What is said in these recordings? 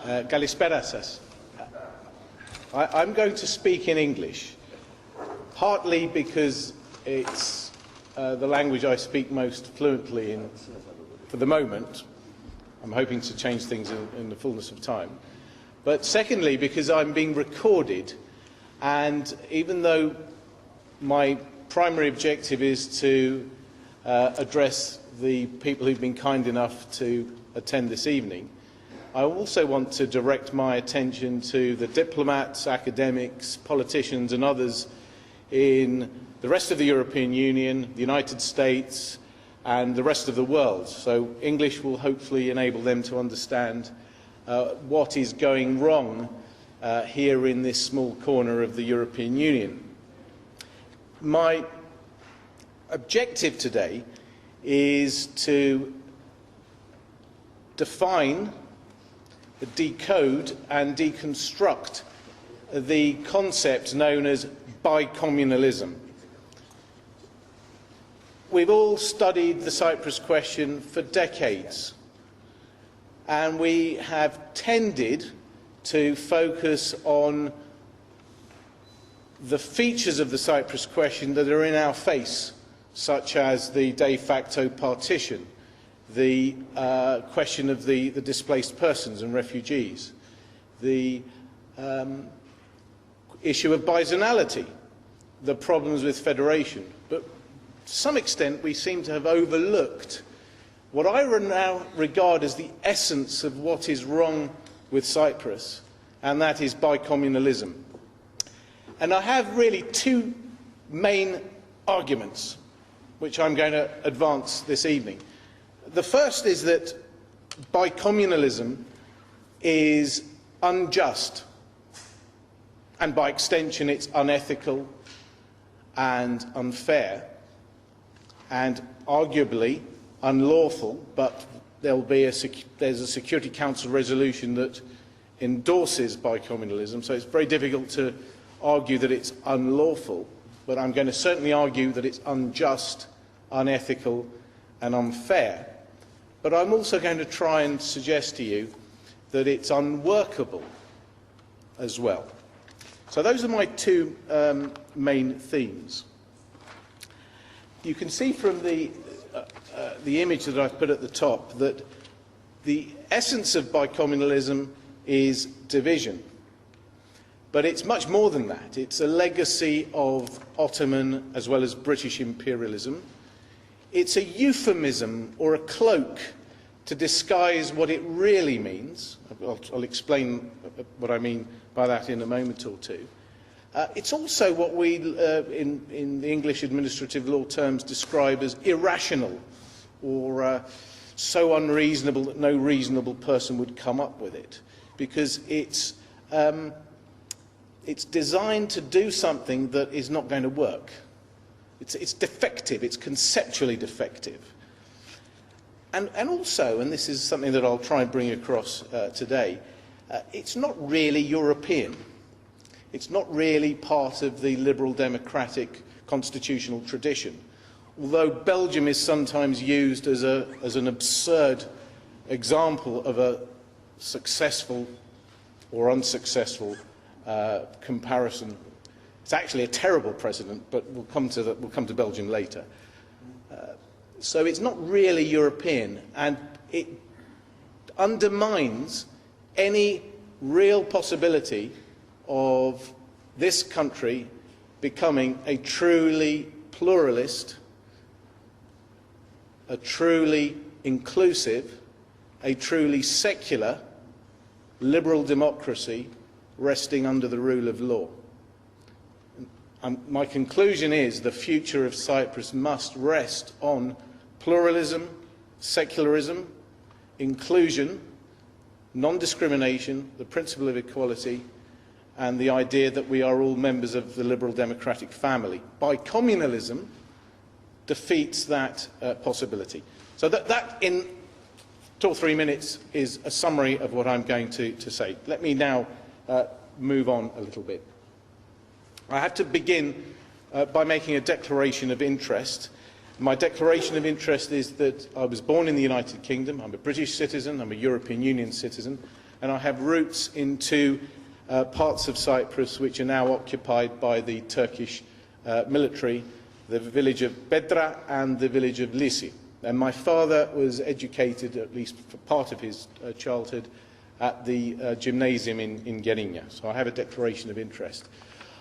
Kalispera σας. I'm going to speak in English, partly because it's the language I speak most fluently in for the moment. I'm hoping to change things in the fullness of time. But secondly, because I'm being recorded, and even though my primary objective is to address the people who've been kind enough to attend this evening, I also want to direct my attention to the diplomats, academics, politicians and others in the rest of the European Union, the United States and the rest of the world. So English will hopefully enable them to understand what is going wrong here in this small corner of the European Union. My objective today is to define, decode and deconstruct the concept known as bi-communalism. We've all studied the Cyprus question for decades, and we have tended to focus on the features of the Cyprus question that are in our face, such as the de facto partition, the question of the displaced persons and refugees, the issue of Bi-Zonality, the problems with federation. But to some extent we seem to have overlooked what I now regard as the essence of what is wrong with Cyprus, and that is bi-communalism. And I have really two main arguments which I'm going to advance this evening. The first is that bi-communalism is unjust, and by extension it's unethical and unfair, and arguably unlawful, but there's a Security Council resolution that endorses bi-communalism, so it's very difficult to argue that it's unlawful, but I'm going to certainly argue that it's unjust, unethical and unfair. But I'm also going to try and suggest to you that it's unworkable as well. So those are my two main themes. You can see from the image that I've put at the top that the essence of bi-communalism is division. But it's much more than that. It's a legacy of Ottoman as well as British imperialism. It's a euphemism or a cloak to disguise what it really means. I'll explain what I mean by that in a moment or two. It's also what we, in the English administrative law terms, describe as irrational, or so unreasonable that no reasonable person would come up with it, because it's designed to do something that is not going to work. It's defective, it's conceptually defective. And also, and this is something that I'll try and bring across today, it's not really European. It's not really part of the liberal democratic constitutional tradition, although Belgium is sometimes used as an absurd example of a successful or unsuccessful comparison. It's actually a terrible precedent, but we'll come to Belgium later. So it's not really European, and it undermines any real possibility of this country becoming a truly pluralist, a truly inclusive, a truly secular, liberal democracy resting under the rule of law. My conclusion is the future of Cyprus must rest on pluralism, secularism, inclusion, non-discrimination, the principle of equality, and the idea that we are all members of the liberal democratic family. Bi-communalism defeats that possibility. So that in 2 or 3 minutes is a summary of what I'm going to say. Let me now move on a little bit. I have to begin by making a declaration of interest. My declaration of interest is that I was born in the United Kingdom. I'm a British citizen. I'm a European Union citizen. and I have roots into parts of Cyprus which are now occupied by the Turkish military, the village of Bedra and the village of Lisi. And my father was educated, at least for part of his childhood, at the gymnasium in Kyrenia. So I have a declaration of interest.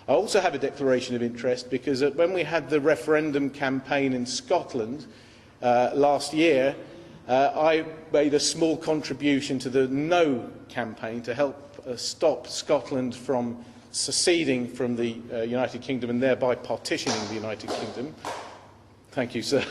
I also have a declaration of interest because when we had the referendum campaign in Scotland last year, I made a small contribution to the No campaign to help stop Scotland from seceding from the United Kingdom and thereby partitioning the United Kingdom. Thank you, sir.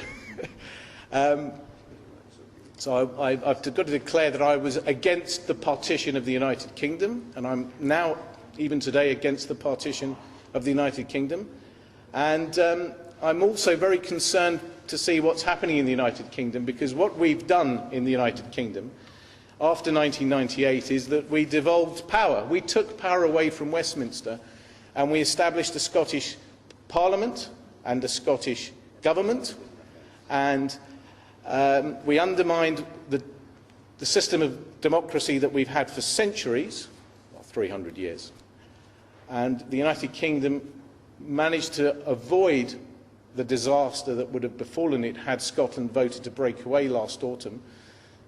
So I've got to declare that I was against the partition of the United Kingdom, and I'm now, even today, against the partition of the United Kingdom. And I'm also very concerned to see what's happening in the United Kingdom, because what we've done in the United Kingdom after 1998 is that we devolved power. We took power away from Westminster and we established a Scottish Parliament and a Scottish Government, and we undermined the system of democracy that we've had for centuries, well, 300 years. And the United Kingdom managed to avoid the disaster that would have befallen it had Scotland voted to break away last autumn.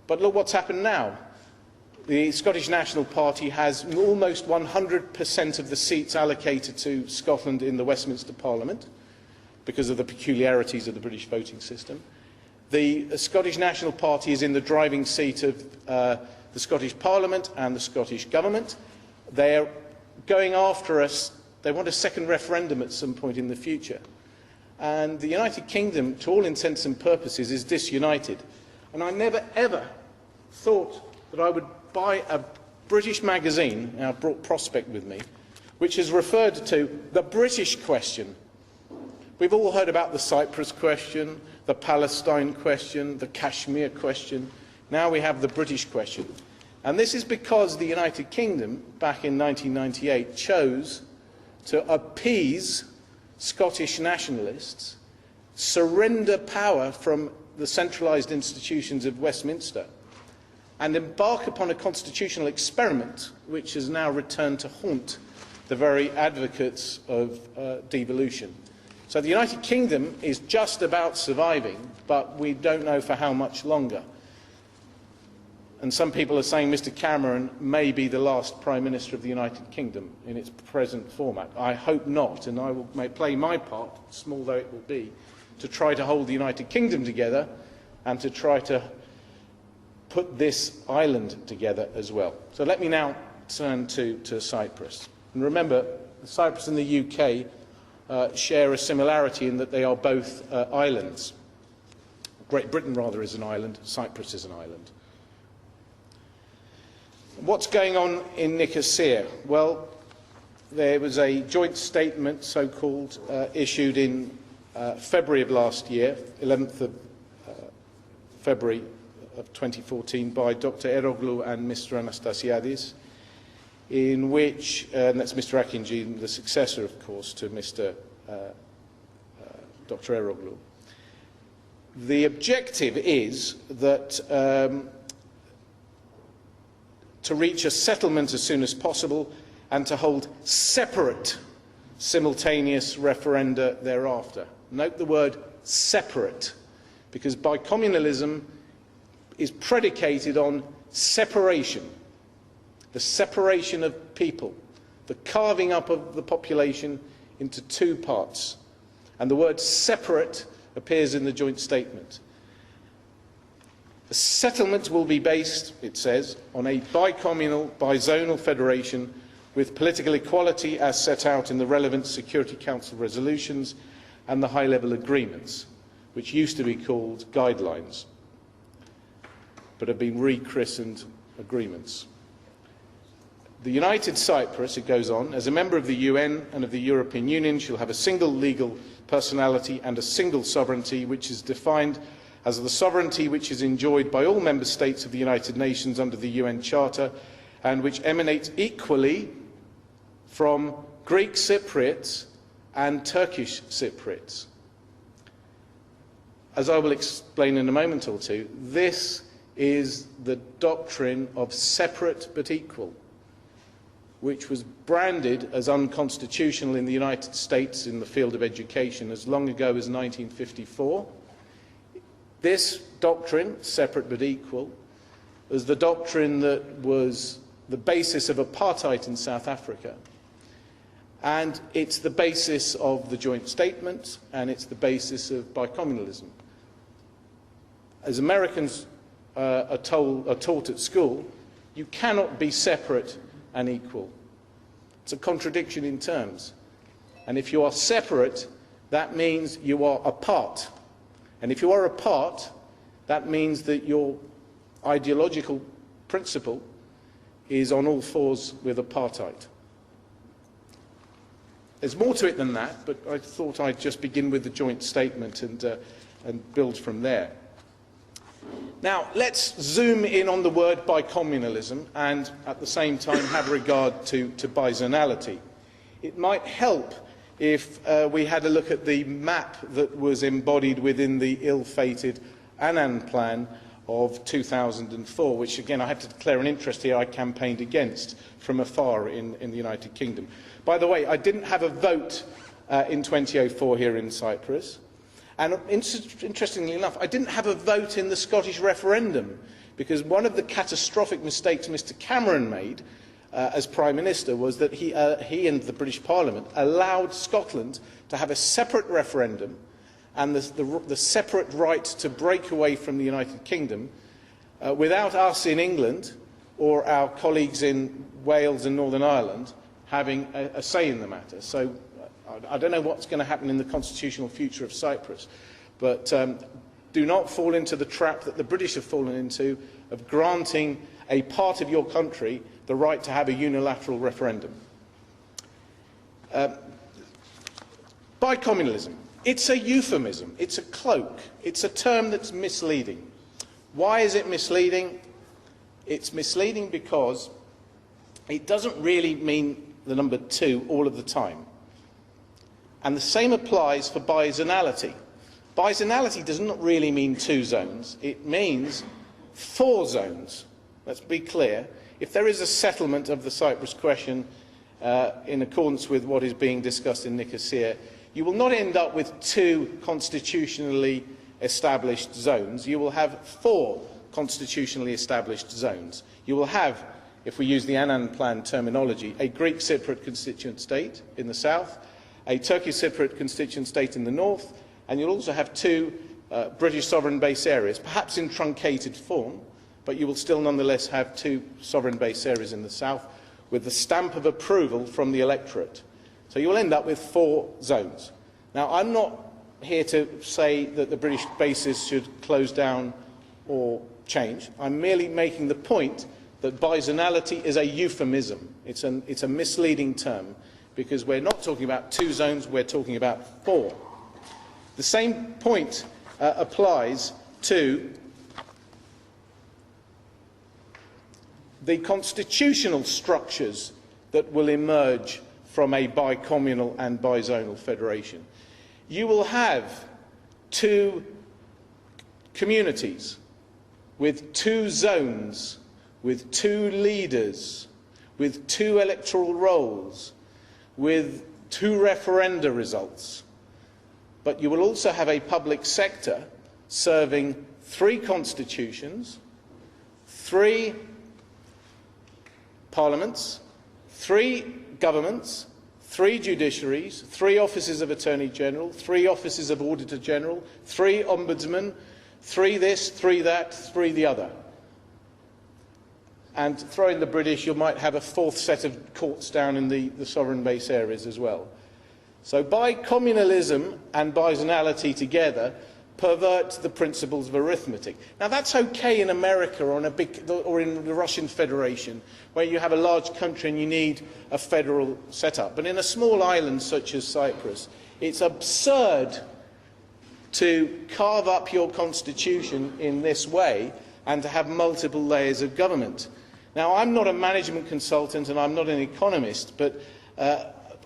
But look what's happened now. The Scottish National Party has almost 100% of the seats allocated to Scotland in the Westminster Parliament because of the peculiarities of the British voting system. The Scottish National Party is in the driving seat of the Scottish Parliament and the Scottish Government. They are going after us. They want a second referendum at some point in the future. And the United Kingdom, to all intents and purposes, is disunited. And I never, ever thought that I would buy a British magazine, and I brought Prospect with me, which has referred to the British question. We've all heard about the Cyprus question, the Palestine question, the Kashmir question. Now we have the British question. And this is because the United Kingdom, back in 1998, chose to appease Scottish nationalists, surrender power from the centralised institutions of Westminster, and embark upon a constitutional experiment which has now returned to haunt the very advocates of devolution. So the United Kingdom is just about surviving, but we don't know for how much longer. And some people are saying Mr Cameron may be the last Prime Minister of the United Kingdom in its present format. I hope not, and I may play my part, small though it will be, to try to hold the United Kingdom together and to try to put this island together as well. So let me now turn to Cyprus. And remember, Cyprus and the UK share a similarity in that they are both islands. Great Britain, rather, is an island. Cyprus is an island. What's going on in Nicosia? Well, there was a joint statement, so-called, issued in February of last year, 11th of February of 2014, by Dr Eroglu and Mr Anastasiadis, in which, and that's Mr Akinci, the successor, of course, to Mr Dr Eroglu. The objective is that to reach a settlement as soon as possible and to hold separate simultaneous referenda thereafter. Note the word separate, because BiCommunalism is predicated on separation, the separation of people, the carving up of the population into two parts. And the word separate appears in the joint statement. The settlement will be based, it says, on a bi-communal, bi-zonal federation with political equality as set out in the relevant Security Council resolutions and the high-level agreements, which used to be called guidelines, but have been rechristened agreements. The United Cyprus, it goes on, as a member of the UN and of the European Union, shall have a single legal personality and a single sovereignty, which is defined as the sovereignty which is enjoyed by all member states of the United Nations under the UN Charter, and which emanates equally from Greek Cypriots and Turkish Cypriots. As I will explain in a moment or two, this is the doctrine of separate but equal, which was branded as unconstitutional in the United States in the field of education as long ago as 1954. This doctrine, separate but equal, was the doctrine that was the basis of apartheid in South Africa. And it's the basis of the joint statement, and it's the basis of bicommunalism. As Americans are taught at school, you cannot be separate and equal. It's a contradiction in terms. And if you are separate, that means you are apart. And if you are apart, that means that your ideological principle is on all fours with apartheid. There's more to it than that, but I thought I'd just begin with the joint statement and build from there. Now, let's zoom in on the word bicommunalism and at the same time have regard to bizonality. It might help if we had a look at the map that was embodied within the ill-fated Annan Plan of 2004, which, again, I have to declare an interest here, I campaigned against from afar in the United Kingdom. By the way, I didn't have a vote in 2004 here in Cyprus, and interestingly enough, I didn't have a vote in the Scottish referendum, because one of the catastrophic mistakes Mr Cameron made as Prime Minister was that he and the British Parliament allowed Scotland to have a separate referendum and the separate right to break away from the United Kingdom without us in England or our colleagues in Wales and Northern Ireland having a say in the matter. So I don't know what's going to happen in the constitutional future of Cyprus, but do not fall into the trap that the British have fallen into of granting a part of your country the right to have a unilateral referendum. Bicommunalism. It's a euphemism, it's a cloak, it's a term that's misleading. Why is it misleading? It's misleading because it doesn't really mean the number 2 all of the time. And the same applies for bizonality. Bizonality does not really mean 2 zones, it means 4 zones. Let's be clear. If there is a settlement of the Cyprus question in accordance with what is being discussed in Nicosia, you will not end up with 2 constitutionally established zones. You will have 4 constitutionally established zones. You will have, if we use the Annan Plan terminology, a Greek Cypriot constituent state in the south, a Turkish Cypriot constituent state in the north, and you'll also have 2 British sovereign base areas, perhaps in truncated form, but you will still nonetheless have 2 sovereign base areas in the south with the stamp of approval from the electorate. So you will end up with 4 zones. Now, I'm not here to say that the British bases should close down or change. I'm merely making the point that bizonality is a euphemism. It's a misleading term because we're not talking about 2 zones, we're talking about 4. The same point applies to the constitutional structures that will emerge from a bicommunal and bizonal federation. You will have 2 communities with 2 zones, with 2 leaders, with 2 electoral rolls, with 2 referenda results. But you will also have a public sector serving 3 constitutions, 3 parliaments, 3 governments, 3 judiciaries, 3 offices of Attorney General, 3 offices of Auditor General, 3 ombudsmen, 3 this, 3 that, 3 the other. And throw in the British, you might have a 4th set of courts down in the sovereign base areas as well. So bicommunalism and bizonality together pervert the principles of arithmetic. Now that's okay in America or in the Russian Federation, where you have a large country and you need a federal setup. But in a small island such as Cyprus, it's absurd to carve up your constitution in this way and to have multiple layers of government. Now, I'm not a management consultant and I'm not an economist, but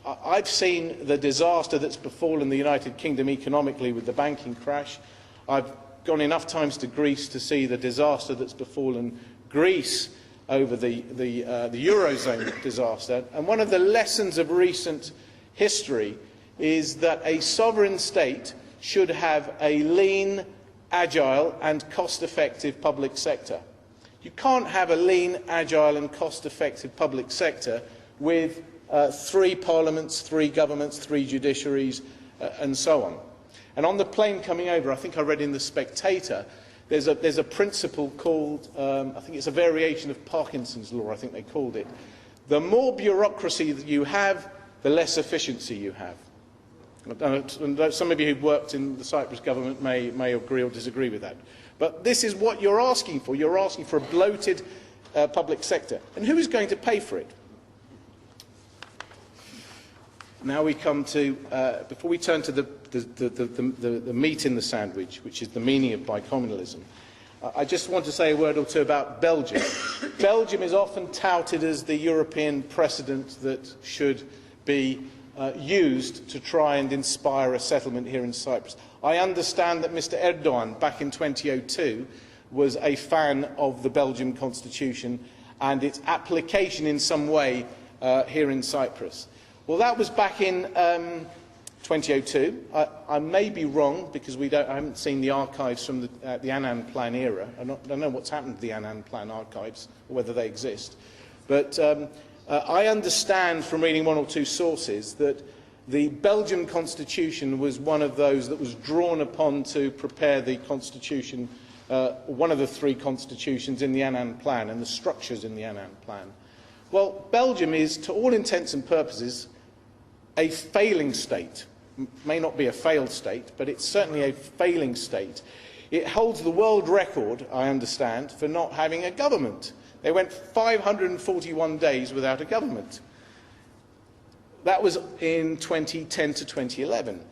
I've seen the disaster that's befallen the United Kingdom economically with the banking crash. I've gone enough times to Greece to see the disaster that's befallen Greece over the Eurozone disaster. And one of the lessons of recent history is that a sovereign state should have a lean, agile and cost-effective public sector. You can't have a lean, agile and cost-effective public sector with 3 parliaments, 3 governments, 3 judiciaries and so on. And on the plane coming over, I think I read in The Spectator, there's a principle called, I think it's a variation of Parkinson's law, I think they called it. The more bureaucracy that you have, the less efficiency you have. Some of you who've worked in the Cyprus government may agree or disagree with that. But this is what you're asking for. You're asking for a bloated public sector. And who is going to pay for it? Now we come to, before we turn to the meat in the sandwich, which is the meaning of bicommunalism, I just want to say a word or two about Belgium. Belgium is often touted as the European precedent that should be used to try and inspire a settlement here in Cyprus. I understand that Mr Erdogan, back in 2002, was a fan of the Belgian constitution and its application in some way here in Cyprus. Well, that was back in 2002. I may be wrong because I haven't seen the archives from the Annan Plan era. I don't know what's happened to the Annan Plan archives or whether they exist. But I understand from reading 1 or 2 sources that the Belgian constitution was one of those that was drawn upon to prepare the constitution, one of the 3 constitutions in the Annan Plan and the structures in the Annan Plan. Well, Belgium is, to all intents and purposes, a failing state. May not be a failed state, but it's certainly a failing state. It holds the world record, I understand, for not having a government. They went 541 days without a government. That was in 2010 to 2011.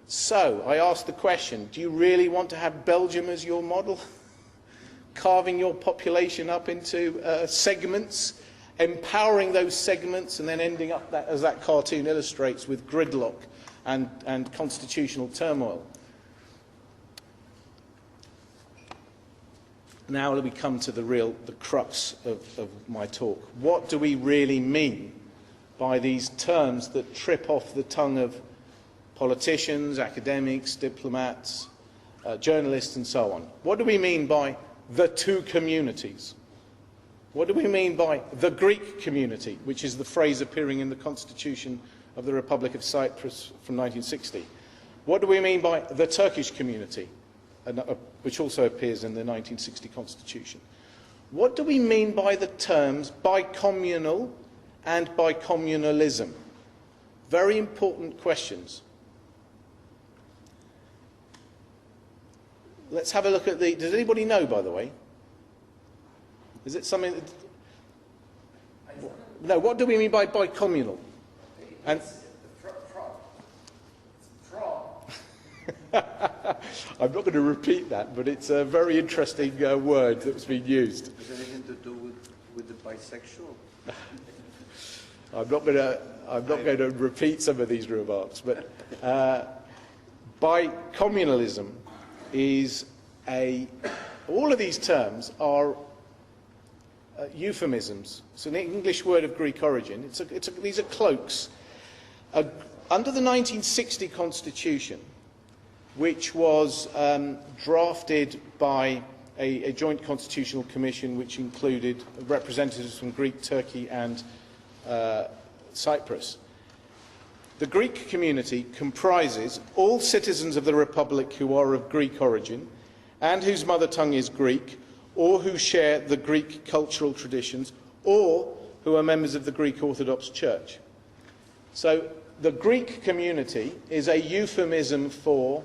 So, I asked the question, do you really want to have Belgium as your model? Carving your population up into segments, empowering those segments and then ending up, as that cartoon illustrates, with gridlock and constitutional turmoil. Now we come to the crux of my talk. What do we really mean by these terms that trip off the tongue of politicians, academics, diplomats, journalists and so on? What do we mean by the 2 communities? What do we mean by the Greek community, which is the phrase appearing in the Constitution of the Republic of Cyprus from 1960? What do we mean by the Turkish community, which also appears in the 1960 Constitution? What do we mean by the terms bicommunal and bicommunalism? Very important questions. Let's have a look at does anybody know, by the way? Is it something that... No, what do we mean by bicommunal? And I'm not going to repeat that, but it's a very interesting word that's been used. Has it anything to do with the bisexual? I'm not going to repeat some of these remarks, but bicommunalism is all of these terms are euphemisms. It's an English word of Greek origin. These are cloaks. Under the 1960 Constitution, which was drafted by a joint constitutional commission which included representatives from Greek, Turkey and Cyprus, the Greek community comprises all citizens of the Republic who are of Greek origin and whose mother tongue is Greek, or who share the Greek cultural traditions, or who are members of the Greek Orthodox Church. So the Greek community is a euphemism for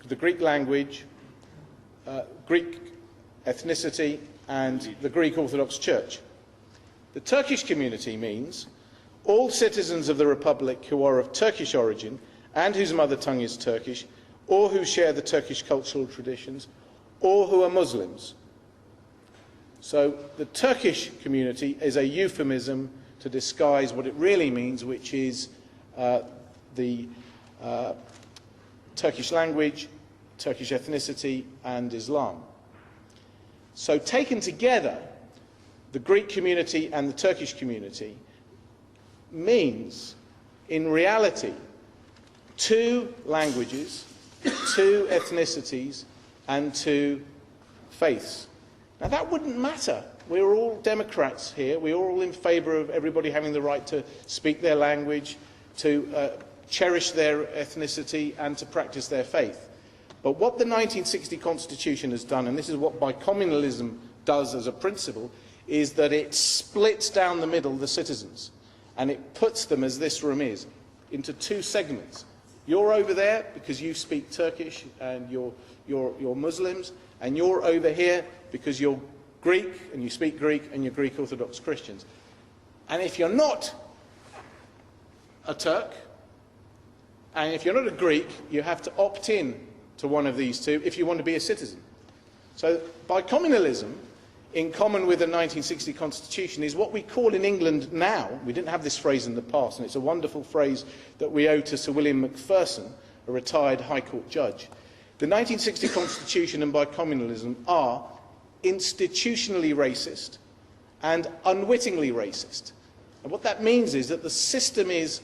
the Greek language, Greek ethnicity, and the Greek Orthodox Church. The Turkish community means all citizens of the Republic who are of Turkish origin and whose mother tongue is Turkish, or who share the Turkish cultural traditions, or who are Muslims. So the Turkish community is a euphemism to disguise what it really means, which is the Turkish language, Turkish ethnicity and Islam. So taken together, the Greek community and the Turkish community means, in reality, two languages, two ethnicities, and two faiths. Now that wouldn't matter. We're all Democrats here. We're all in favour of everybody having the right to speak their language, to cherish their ethnicity, and to practice their faith. But what the 1960 Constitution has done, and this is what Bi-Communalism does as a principle, is that it splits down the middle the citizens, and it puts them, as this room is, into two segments. You're over there because you speak Turkish and you're Muslims, and you're over here because you're Greek and you speak Greek and you're Greek Orthodox Christians. And if you're not a Turk, and if you're not a Greek, you have to opt in to one of these two if you want to be a citizen. So Bi-Communalism, in common with the 1960 Constitution, is what we call in England now, we didn't have this phrase in the past, and it's a wonderful phrase that we owe to Sir William Macpherson, a retired High Court judge. The 1960 Constitution and Bi-Communalism are institutionally racist and unwittingly racist. And what that means is that the system is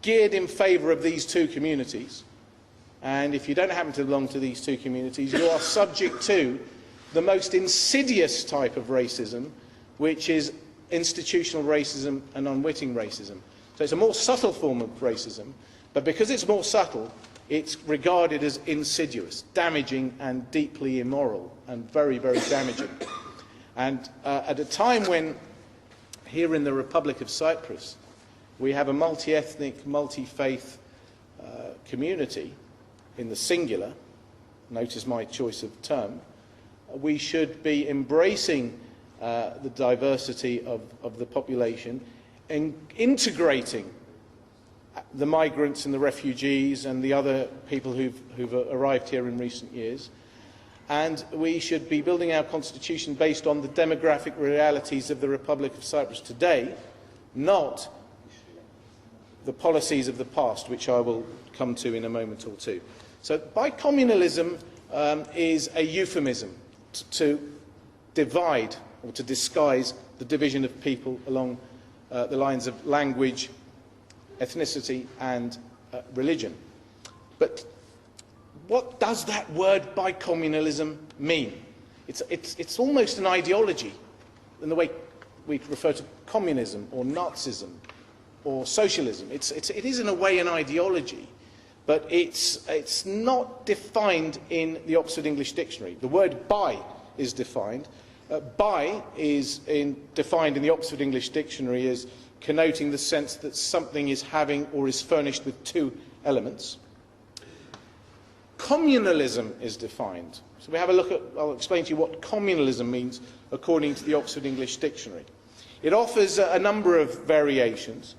geared in favour of these two communities, and if you don't happen to belong to these two communities, you are subject to the most insidious type of racism, which is institutional racism and unwitting racism. So it's a more subtle form of racism, but because it's more subtle, it's regarded as insidious, damaging and deeply immoral, and very, very damaging. And at a time when, here in the Republic of Cyprus, we have a multi-ethnic, multi-faith community in the singular, notice my choice of term, we should be embracing the diversity of the population and integrating the migrants and the refugees and the other people who've arrived here in recent years. And we should be building our constitution based on the demographic realities of the Republic of Cyprus today, not the policies of the past, which I will come to in a moment or two. So Bi-Communalism is a euphemism to divide or to disguise the division of people along the lines of language, ethnicity and religion. But what does that word Bi-Communalism mean? It's almost an ideology in the way we refer to communism or Nazism or socialism. It is in a way an ideology, but it's not defined in the Oxford English Dictionary. The word bi is defined. Bi is defined in the Oxford English Dictionary as connoting the sense that something is having or is furnished with two elements. Communalism is defined. So we have a look at, I'll explain to you what communalism means according to the Oxford English Dictionary. It offers a number of variations.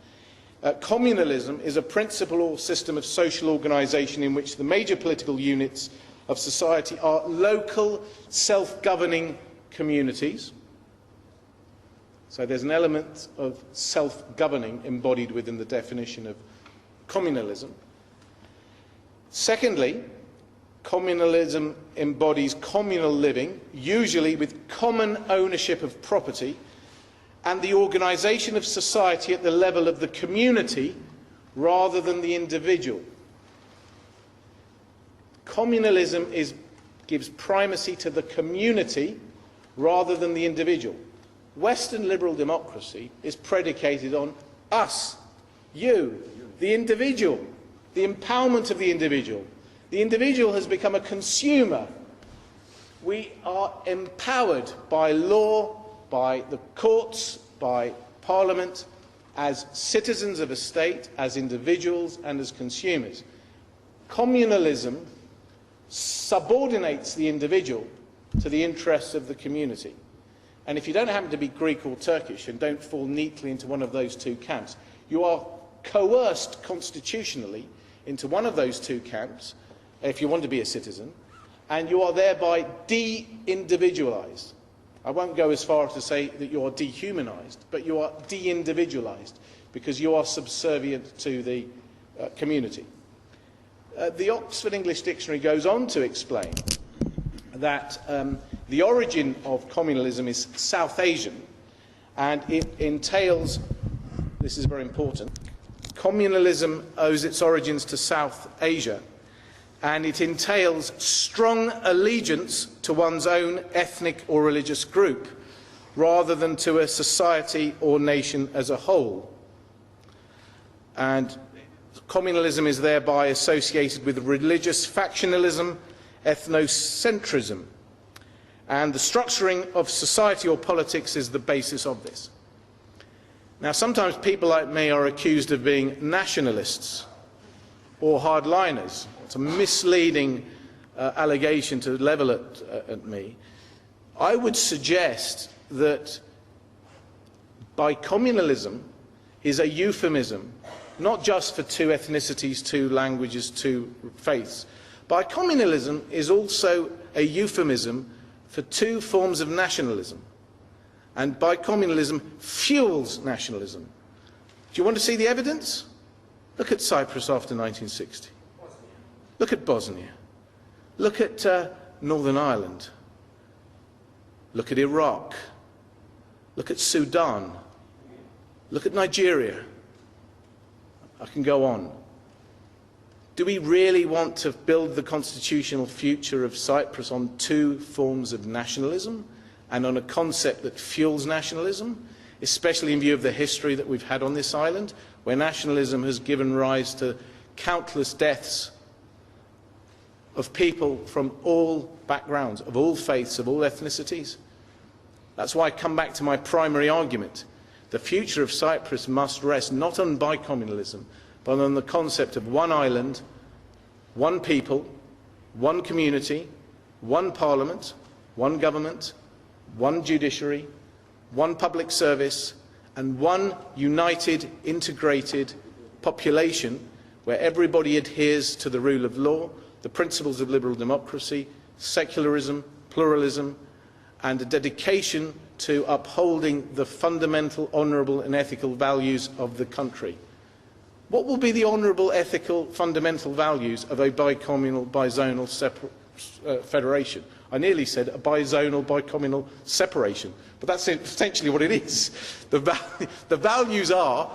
Communalism is a principle or system of social organisation in which the major political units of society are local, self-governing communities. So there's an element of self-governing embodied within the definition of communalism. Secondly, communalism embodies communal living, usually with common ownership of property, and the organisation of society at the level of the community rather than the individual. Communalism gives primacy to the community rather than the individual. Western liberal democracy is predicated on us, you, the individual, the empowerment of the individual. The individual has become a consumer. We are empowered by law, by the courts, by Parliament, as citizens of a state, as individuals and as consumers. Communalism subordinates the individual to the interests of the community. And if you don't happen to be Greek or Turkish and don't fall neatly into one of those two camps, you are coerced constitutionally into one of those two camps, if you want to be a citizen, and you are thereby de-individualised. I won't go as far as to say that you are dehumanised, but you are de-individualised because you are subservient to the community. The Oxford English Dictionary goes on to explain that the origin of communalism is South Asian, and it entails, this is very important, communalism owes its origins to South Asia, and it entails strong allegiance to one's own ethnic or religious group, rather than to a society or nation as a whole. And communalism is thereby associated with religious factionalism, ethnocentrism, and the structuring of society or politics is the basis of this. Now, sometimes people like me are accused of being nationalists or hardliners. It's a misleading allegation to level at me. I would suggest that bi-communalism is a euphemism, not just for two ethnicities, two languages, two faiths. Bi-communalism is also a euphemism for two forms of nationalism. And bi-communalism fuels nationalism. Do you want to see the evidence? Look at Cyprus after 1960. Look at Bosnia. Look at Northern Ireland. Look at Iraq. Look at Sudan. Look at Nigeria. I can go on. Do we really want to build the constitutional future of Cyprus on two forms of nationalism and on a concept that fuels nationalism, especially in view of the history that we've had on this island, where nationalism has given rise to countless deaths of people from all backgrounds, of all faiths, of all ethnicities? That's why I come back to my primary argument. The future of Cyprus must rest not on bi-communalism, but on the concept of one island, one people, one community, one parliament, one government, one judiciary, one public service, and one united, integrated population where everybody adheres to the rule of law, the principles of liberal democracy, secularism, pluralism, and a dedication to upholding the fundamental, honourable and ethical values of the country. What will be the honourable, ethical, fundamental values of a bi-communal, bi-zonal federation? I nearly said a bi-zonal, bi-communal separation, but that's essentially what it is. The values are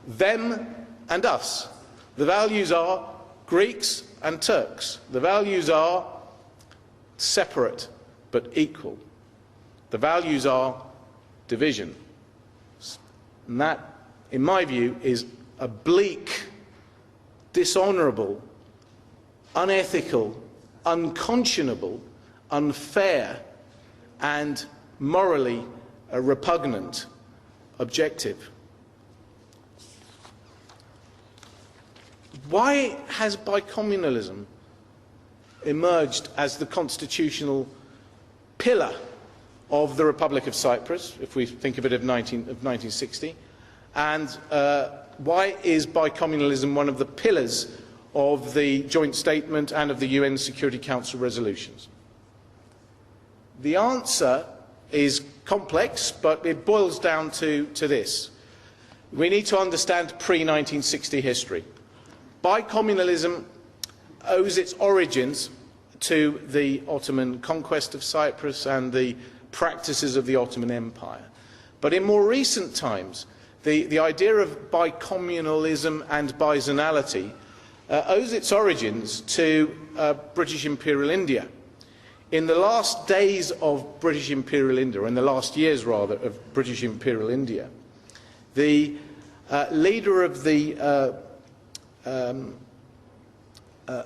them and us. The values are Greeks and Turks. The values are separate but equal. The values are division. And that, in my view, is a bleak, dishonourable, unethical, unconscionable, unfair and morally repugnant objective. Why has bi-communalism emerged as the constitutional pillar of the Republic of Cyprus, if we think of it of 1960, and why is bi-communalism one of the pillars of the joint statement and of the UN Security Council resolutions? The answer is complex, but it boils down to this. We need to understand pre-1960 history. Bi-communalism owes its origins to the Ottoman conquest of Cyprus and the practices of the Ottoman Empire. But in more recent times, the idea of bi-communalism and bi-zonality owes its origins to British Imperial India. In the last days of British Imperial India, or in the last years rather, of British Imperial India, the leader of the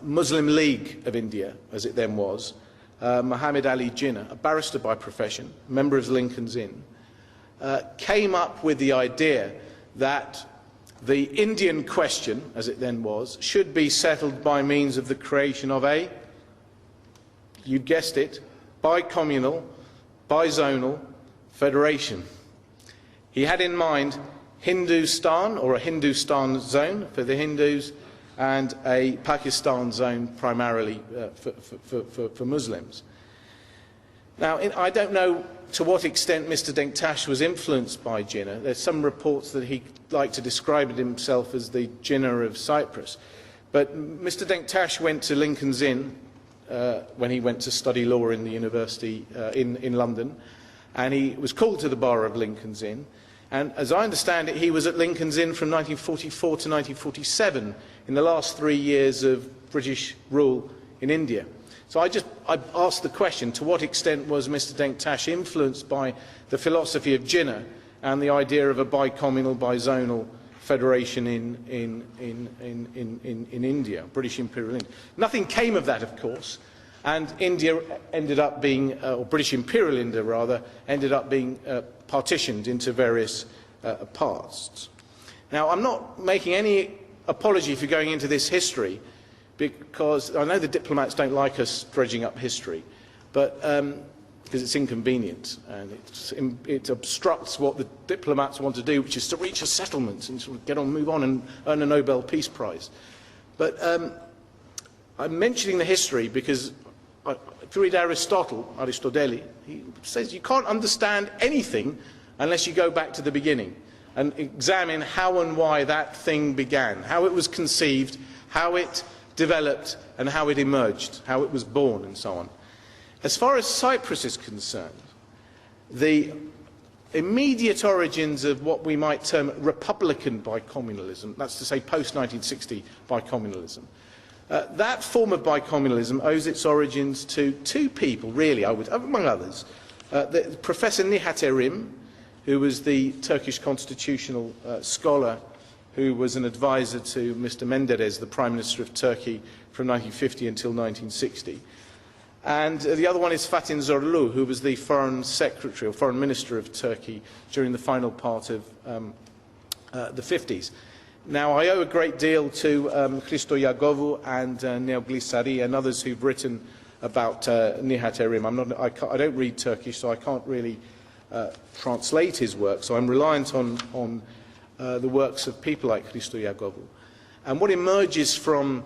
Muslim League of India, as it then was, Muhammad Ali Jinnah, a barrister by profession, a member of Lincoln's Inn, came up with the idea that the Indian question, as it then was, should be settled by means of the creation of a, you guessed it, bi-communal, bi-zonal federation. He had in mind Hindustan, or a Hindustan zone for the Hindus, and a Pakistan zone primarily for Muslims. Now, I don't know to what extent Mr. Denktash was influenced by Jinnah. There's some reports that he liked to describe himself as the Jinnah of Cyprus. But Mr. Denktash went to Lincoln's Inn when he went to study law in the university in London, and he was called to the bar of Lincoln's Inn. And as I understand it, he was at Lincoln's Inn from 1944 to 1947, in the last 3 years of British rule in India. So I asked the question, to what extent was Mr. Denktash influenced by the philosophy of Jinnah and the idea of a bi-communal, bi-zonal federation in India, British Imperial India? Nothing came of that, of course, and India ended up being, or British Imperial India rather, ended up being partitioned into various parts. Now, I'm not making any apology for going into this history, because I know the diplomats don't like us dredging up history, but because it's inconvenient and it obstructs what the diplomats want to do, which is to reach a settlement and sort of get on, move on and earn a Nobel Peace Prize. But I'm mentioning the history because if you read Aristotle, he says you can't understand anything unless you go back to the beginning and examine how and why that thing began, how it was conceived, how it developed and how it emerged, how it was born and so on. As far as Cyprus is concerned, the immediate origins of what we might term Republican Bi-Communalism, that's to say post-1960 Bi-Communalism, that form of Bi-Communalism owes its origins to two people, really, among others. Professor Nihat Erim, who was the Turkish constitutional scholar who was an advisor to Mr. Menderes, the Prime Minister of Turkey, from 1950 until 1960. And the other one is Fatin Zorlu, who was the Foreign Secretary or Foreign Minister of Turkey during the final part of the 50s. Now, I owe a great deal to Christo Yagovu and Neoglisari and others who've written about Nihat Erim. I don't read Turkish, so I can't really translate his work, so I'm reliant on the works of people like Christo Yagovu. And what emerges from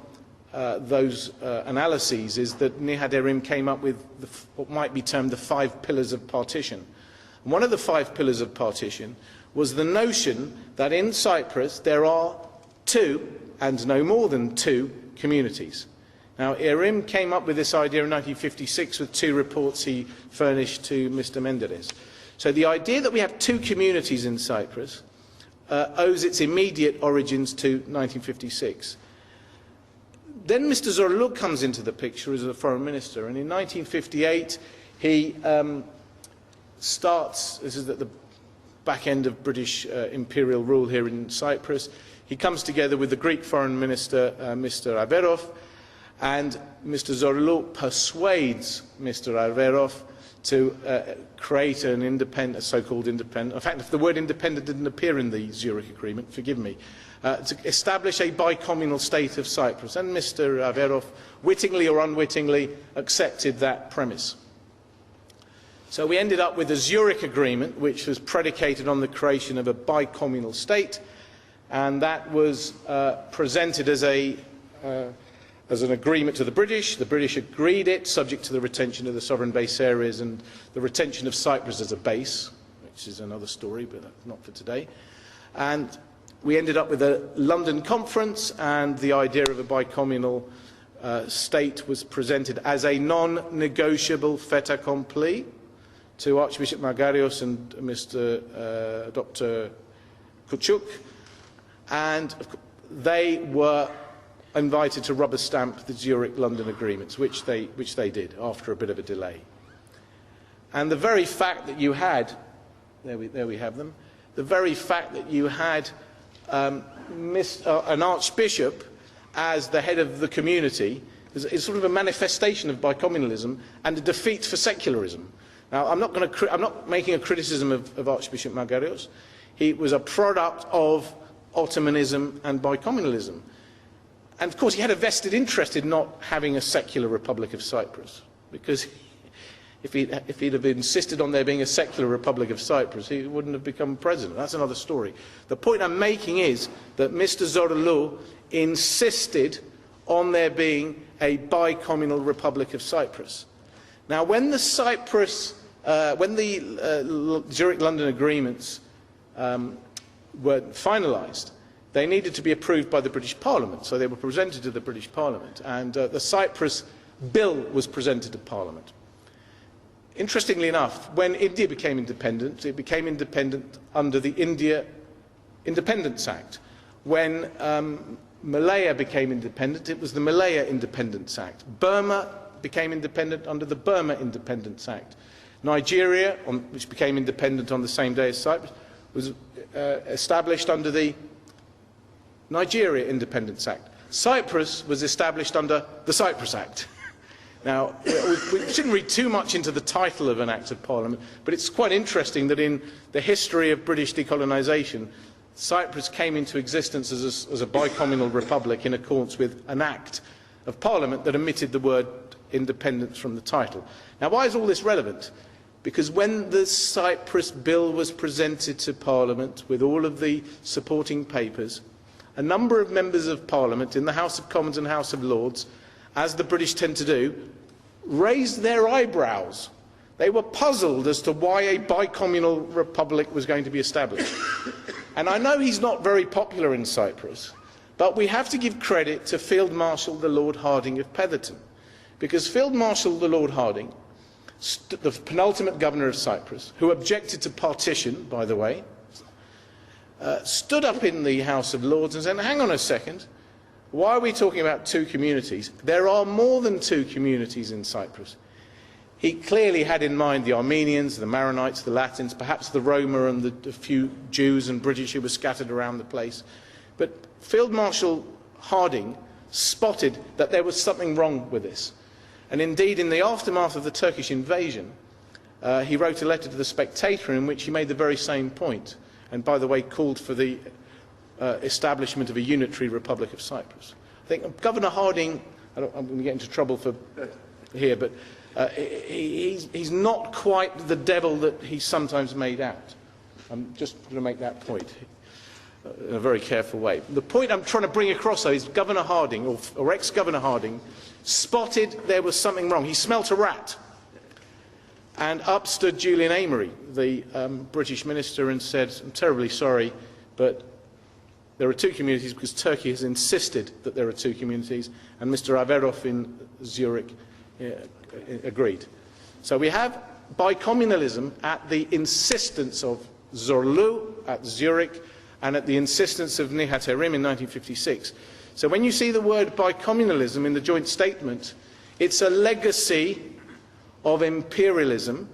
those analyses is that Nihat Erim came up with what might be termed the 5 pillars of partition. And one of the 5 pillars of partition was the notion that in Cyprus there are 2, and no more than 2, communities. Now, Erim came up with this idea in 1956 with 2 reports he furnished to Mr. Menderes. So the idea that we have 2 communities in Cyprus owes its immediate origins to 1956. Then Mr. Zorlu comes into the picture as a foreign minister, and in 1958 he starts, this is at the back end of British imperial rule here in Cyprus, he comes together with the Greek foreign minister, Mr. Averov, and Mr. Zorlu persuades Mr. Averov to create an independent, so-called independent, in fact, if the word independent didn't appear in the Zurich Agreement, forgive me, to establish a bi-communal state of Cyprus. And Mr. Averov, wittingly or unwittingly, accepted that premise. So we ended up with the Zurich Agreement, which was predicated on the creation of a bi-communal state, and that was presented as an agreement to the British. The British agreed it, subject to the retention of the sovereign base areas and the retention of Cyprus as a base, which is another story, but not for today. And we ended up with a London conference, and the idea of a bi-communal state was presented as a non-negotiable fait accompli to Archbishop Magarios and Mr. Dr. Kuchuk, and they were invited to rubber stamp the Zurich-London agreements, which they did after a bit of a delay. And the very fact that you had, there we have them, the very fact that you had an archbishop as the head of the community is sort of a manifestation of bi-communalism and a defeat for secularism. Now, I'm not making a criticism of Archbishop Magarios. He was a product of Ottomanism and bi-communalism. And of course he had a vested interest in not having a secular Republic of Cyprus, because if he'd have insisted on there being a secular Republic of Cyprus, he wouldn't have become president. That's another story. The point I'm making is that Mr. Zorlu insisted on there being a bi-communal Republic of Cyprus. Now, when the Zurich-London agreements were finalised, they needed to be approved by the British Parliament, so they were presented to the British Parliament, and the Cyprus Bill was presented to Parliament. Interestingly enough, when India became independent, it became independent under the India Independence Act. When Malaya became independent, it was the Malaya Independence Act. Burma became independent under the Burma Independence Act. Nigeria, which became independent on the same day as Cyprus, was established under the Nigeria Independence Act. Cyprus was established under the Cyprus Act. Now, we shouldn't read too much into the title of an Act of Parliament, but it's quite interesting that in the history of British decolonisation, Cyprus came into existence as a bicommunal republic in accordance with an Act of Parliament that omitted the word independence from the title. Now, why is all this relevant? Because when the Cyprus Bill was presented to Parliament with all of the supporting papers, a number of members of Parliament in the House of Commons and House of Lords, as the British tend to do, raised their eyebrows. They were puzzled as to why a bicommunal republic was going to be established. And I know he's not very popular in Cyprus, but we have to give credit to Field Marshal the Lord Harding of Petherton, because Field Marshal the Lord Harding, the penultimate governor of Cyprus, who objected to partition, by the way, stood up in the House of Lords and said, hang on a second, why are we talking about two communities? There are more than two communities in Cyprus. He clearly had in mind the Armenians, the Maronites, the Latins, perhaps the Roma and the few Jews and British who were scattered around the place. But Field Marshal Harding spotted that there was something wrong with this. And indeed, in the aftermath of the Turkish invasion, he wrote a letter to the Spectator in which he made the very same point, and by the way called for the establishment of a unitary Republic of Cyprus. I think Governor Harding, I'm going to get into trouble for here, but he's not quite the devil that he's sometimes made out. I'm just going to make that point in a very careful way. The point I'm trying to bring across, though, is Governor Harding, or ex-Governor Harding, spotted there was something wrong. He smelt a rat. And up stood Julian Amery, the British minister, and said, I'm terribly sorry, but there are two communities because Turkey has insisted that there are two communities, and Mr. Averov in Zurich agreed. So we have bicommunalism at the insistence of Zorlu at Zurich and at the insistence of Nihat Erim in 1956. So when you see the word bicommunalism in the joint statement, it's a legacy of imperialism,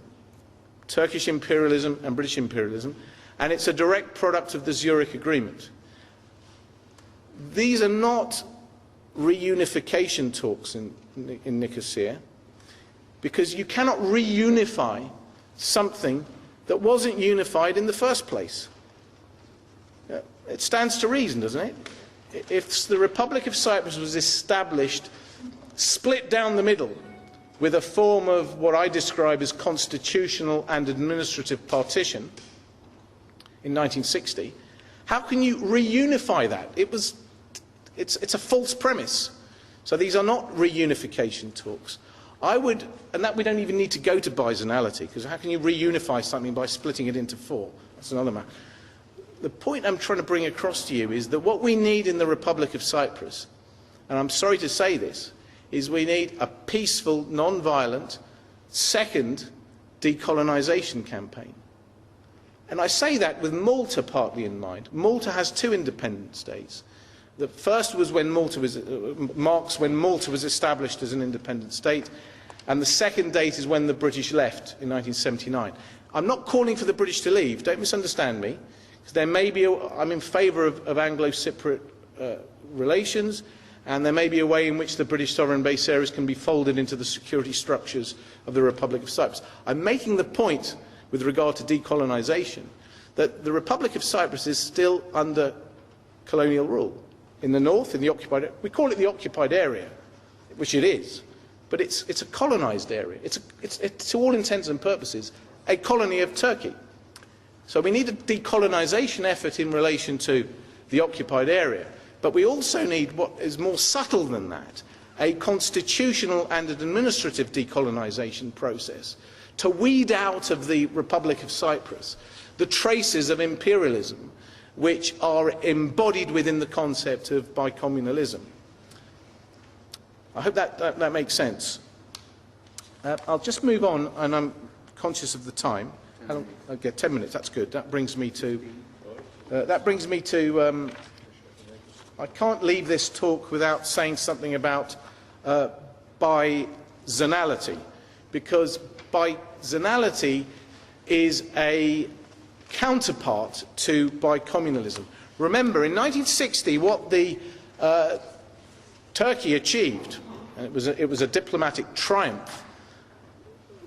Turkish imperialism and British imperialism, and it's a direct product of the Zurich Agreement. These are not reunification talks in Nicosia, because you cannot reunify something that wasn't unified in the first place. It stands to reason, doesn't it? If the Republic of Cyprus was established, split down the middle, with a form of what I describe as constitutional and administrative partition in 1960, how can you reunify that? It's a false premise. So these are not reunification talks. And that we don't even need to go to Bi-Zonality, because how can you reunify something by splitting it into four? That's another matter. The point I'm trying to bring across to you is that what we need in the Republic of Cyprus, and I'm sorry to say this, is we need a peaceful, non-violent, second decolonisation campaign. And I say that with Malta partly in mind. Malta has two independent states. The first was when marks when Malta was established as an independent state, and the second date is when the British left in 1979. I'm not calling for the British to leave, don't misunderstand me, because there may be I'm in favour of Anglo-Cypriot relations, and there may be a way in which the British sovereign base areas can be folded into the security structures of the Republic of Cyprus. I'm making the point, with regard to decolonisation, that the Republic of Cyprus is still under colonial rule. In the north, in the occupied, we call it the occupied area, which it is, but it's a colonised area. It's to all intents and purposes a colony of Turkey. So we need a decolonisation effort in relation to the occupied area, but we also need what is more subtle than that, a constitutional and an administrative decolonisation process to weed out of the Republic of Cyprus the traces of imperialism which are embodied within the concept of bicommunalism. I hope that makes sense. I'll just move on, and I'm conscious of the time. Okay, 10 minutes, that's good. That brings me to, I can't leave this talk without saying something about bi-zonality, because bi-zonality is a counterpart to bicommunalism. Remember, in 1960, what the Turkey achieved, and it was a diplomatic triumph.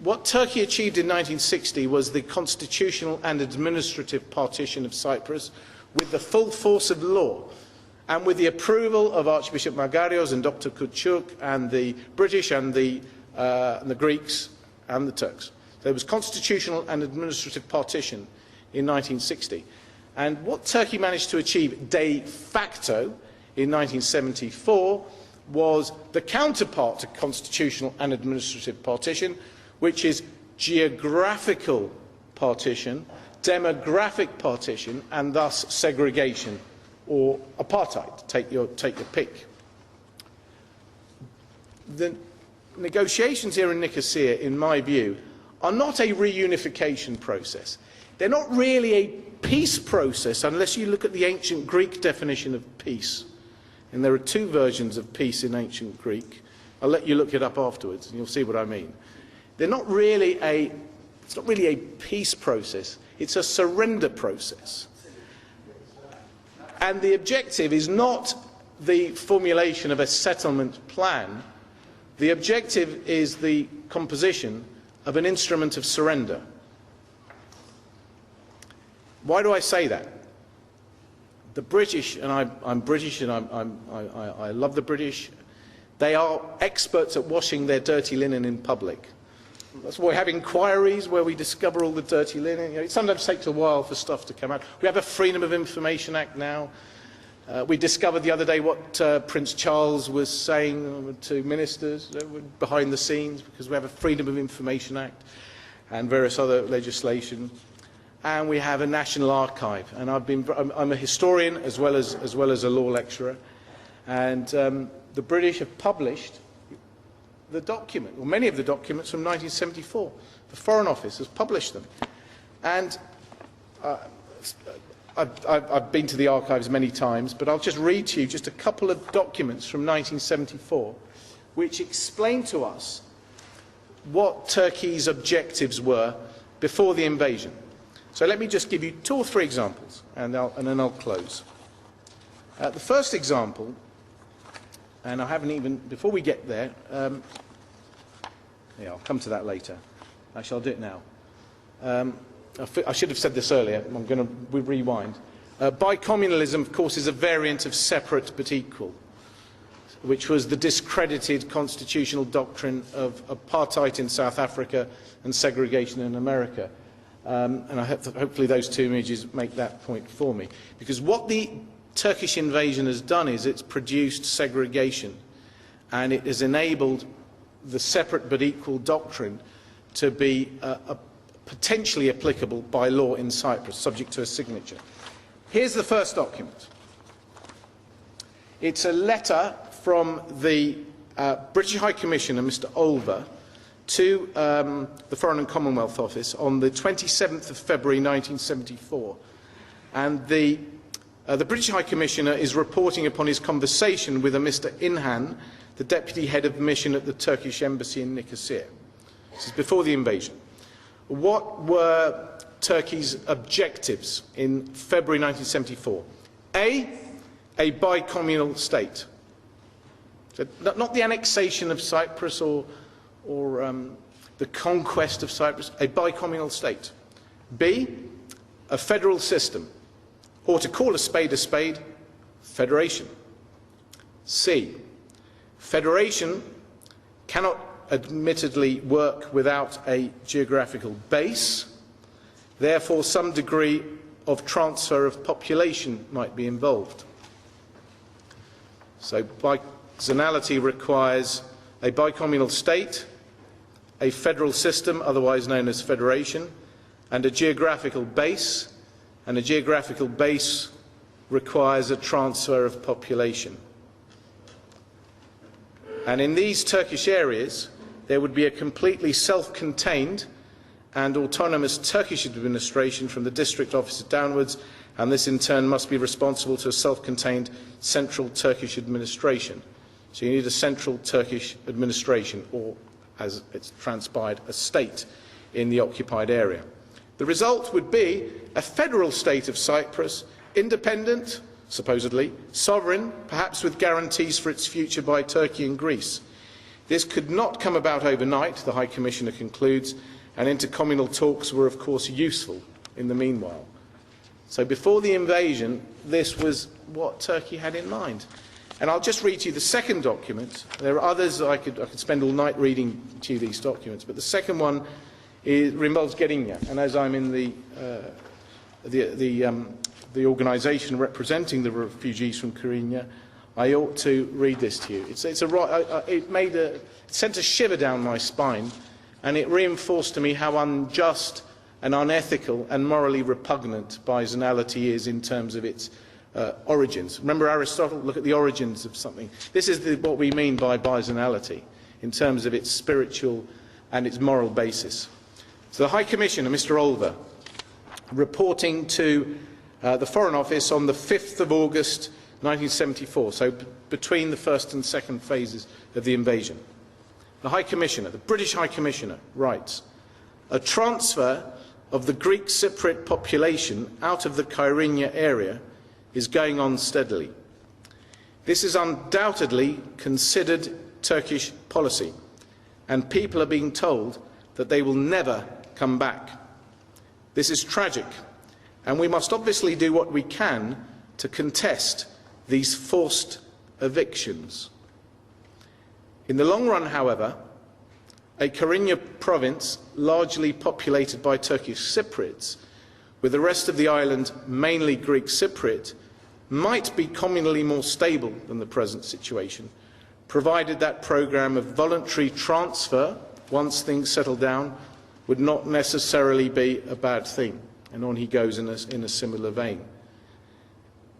What Turkey achieved in 1960 was the constitutional and administrative partition of Cyprus with the full force of law and with the approval of Archbishop Magarios and Dr Küçük and the British and the Greeks and the Turks. There was constitutional and administrative partition in 1960. And what Turkey managed to achieve de facto in 1974 was the counterpart to constitutional and administrative partition, which is geographical partition, demographic partition, and thus segregation, or apartheid. Take your pick. The negotiations here in Nicosia, in my view, are not a reunification process. They're not really a peace process unless you look at the ancient Greek definition of peace. And there are two versions of peace in ancient Greek. I'll let you look it up afterwards and you'll see what I mean. It's not really a peace process, it's a surrender process. And the objective is not the formulation of a settlement plan. The objective is the composition of an instrument of surrender. Why do I say that? The British, and I'm British and I love the British, they are experts at washing their dirty linen in public. That's why we have inquiries where we discover all the dirty linen. You know, it sometimes takes a while for stuff to come out. We have a Freedom of Information Act now. We discovered the other day what Prince Charles was saying to ministers behind the scenes, because we have a Freedom of Information Act and various other legislation. And we have a National Archive. And I'm a historian as well as a law lecturer. And the British have published the document, or many of the documents from 1974. The Foreign Office has published them. And I've been to the archives many times, but I'll just read to you just a couple of documents from 1974 which explain to us what Turkey's objectives were before the invasion. So let me just give you two or three examples, and then I'll close. The first example, and I haven't even, before we get there, yeah, I'll come to that later. Actually, I'll do it now. I should have said this earlier. I'm going to rewind. Bicommunalism, of course, is a variant of separate but equal, which was the discredited constitutional doctrine of apartheid in South Africa and segregation in America. And hopefully those two images make that point for me. Because what the Turkish invasion has done is it's produced segregation, and it has enabled the separate but equal doctrine to be potentially applicable by law in Cyprus, subject to a signature. Here's the first document. It's a letter from the British High Commissioner, Mr. Olver, to the Foreign and Commonwealth Office on the 27th of February 1974. And the British High Commissioner is reporting upon his conversation with a Mr. Inhan, the Deputy Head of Mission at the Turkish Embassy in Nicosia. This is before the invasion. What were Turkey's objectives in February 1974? A bi-communal state. So not the annexation of Cyprus or the conquest of Cyprus, a bi-communal state. B, a federal system, or to call a spade, federation. C, federation cannot admittedly work without a geographical base, therefore some degree of transfer of population might be involved. So bi-zonality requires a bi-communal state, a federal system, otherwise known as federation, and a geographical base, and a geographical base requires a transfer of population. And in these Turkish areas, there would be a completely self-contained and autonomous Turkish administration from the district officer downwards, and this in turn must be responsible to a self-contained central Turkish administration. So you need a central Turkish administration, or as it's transpired, a state in the occupied area. The result would be a federal state of Cyprus, independent, supposedly, sovereign, perhaps with guarantees for its future by Turkey and Greece. This could not come about overnight, the High Commissioner concludes, and intercommunal talks were of course useful in the meanwhile. So before the invasion, this was what Turkey had in mind. And I'll just read to you the second document. There are others, I could spend all night reading to you these documents, but the second one involves Kyrenia. And as I'm in the organisation representing the refugees from Kyrenia, I ought to read this to you. It sent a shiver down my spine, and it reinforced to me how unjust and unethical and morally repugnant Bi-Zonality is in terms of its origins. Remember Aristotle? Look at the origins of something. This is what we mean by Bi-Zonality in terms of its spiritual and its moral basis. So the High Commissioner, Mr. Olver, reporting to the Foreign Office on the 5th of August 1974, so between the first and second phases of the invasion. The High Commissioner, the British High Commissioner, writes, "A transfer of the Greek Cypriot population out of the Kyrenia area is going on steadily. This is undoubtedly considered Turkish policy, and people are being told that they will never come back. This is tragic, and we must obviously do what we can to contest these forced evictions. In the long run, however, a Kyrenia province largely populated by Turkish Cypriots, with the rest of the island mainly Greek Cypriot, might be communally more stable than the present situation, provided that programme of voluntary transfer, once things settle down, would not necessarily be a bad thing." And on he goes in a similar vein.